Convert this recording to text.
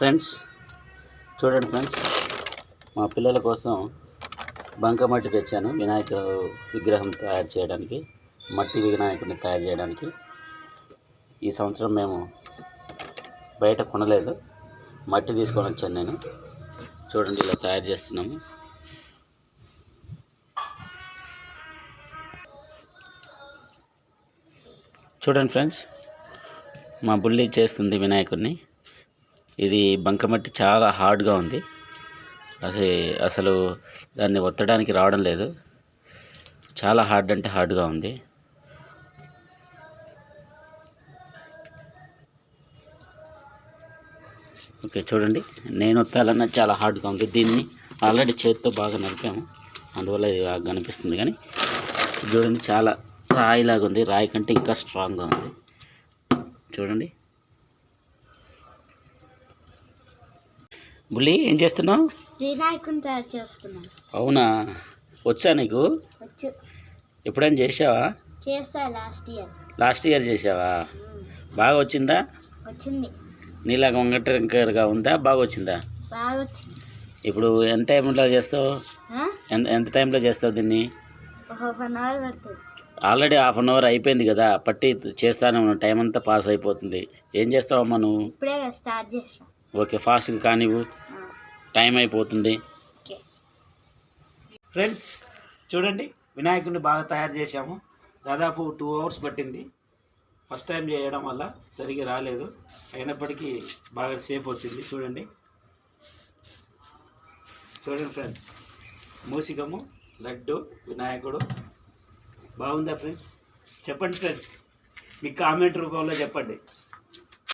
Friends చూడండి friends, మా పిల్లల కోసం బంకమట్టి తెచ్చాను వినాయక విగ్రహం తయారు చేయడానికి, మట్టి వినాయకుడిని తయారు చేయడానికి. ఈ సంవత్సరం మేము బయట కొనలేదు, మట్టి తీసుకొని వచ్చాను నేను. చూడండి ఇలా తయారు చేస్తున్నాము. చూడండి ఫ్రెండ్స్, మా బుల్లి చేస్తుంది వినాయకుడిని. ఇది బంకమట్టి చాలా హార్డ్గా ఉంది, అసలు దాన్ని ఒత్తడానికి రావడం లేదు. చాలా హార్డ్ అంటే హార్డ్గా ఉంది. ఓకే చూడండి, నేను ఒత్తాలన్నా చాలా హార్డ్గా ఉంది. దీన్ని ఆల్రెడీ చేతితో బాగా నలిపాము, అందువల్ల ఇది బాగా కనిపిస్తుంది. కానీ చూడండి, చాలా రాయిలాగా ఉంది, రాయి కంటే ఇంకా స్ట్రాంగ్గా ఉంది. చూడండి. బుల్లి ఏం చేస్తున్నావు? వినాయకుని తయారు చేస్తున్నాను. అవునా, వచ్చా నీకు? వచ్చు. ఎప్పుడైనా చేసావా? చేస్తా. లాస్ట్ ఇయర్ చేసావా? బాగా వచ్చిందా? వచ్చింది. నీలాగా వంగటంకరగా ఉందా? బాగా వచ్చిందా? బాగా వచ్చింది. ఇప్పుడు ఎంత టైంలో చేస్తావు? ఎంత టైంలో చేస్తావు దీన్ని? హాఫ్ అన్ అవర్ పడుతుంది. ఆల్రెడీ హాఫ్ అన్ అవర్ అయిపోయింది కదా, పట్టి చేస్తానే ఉన్నావు, టైం అంతా పాస్ అయిపోతుంది. ఏం చేస్తావమ్మా నువ్వు? ఇప్పుడే స్టార్ట్ చేస్తా. ఓకే, ఫాస్ట్గా కానివ్వు, టైం అయిపోతుంది. ఫ్రెండ్స్ చూడండి, వినాయకుడిని బాగా తయారు చేశాము. దాదాపు 2 hours పట్టింది. ఫస్ట్ టైం చేయడం వల్ల సరిగ్గా రాలేదు, అయినప్పటికీ బాగా సేఫ్ వచ్చింది. చూడండి ఫ్రెండ్స్, మూసికము, లడ్డు, వినాయకుడు. బాగుందా ఫ్రెండ్స్? చెప్పండి ఫ్రెండ్స్, మీ కామెంట్ రూపంలో చెప్పండి.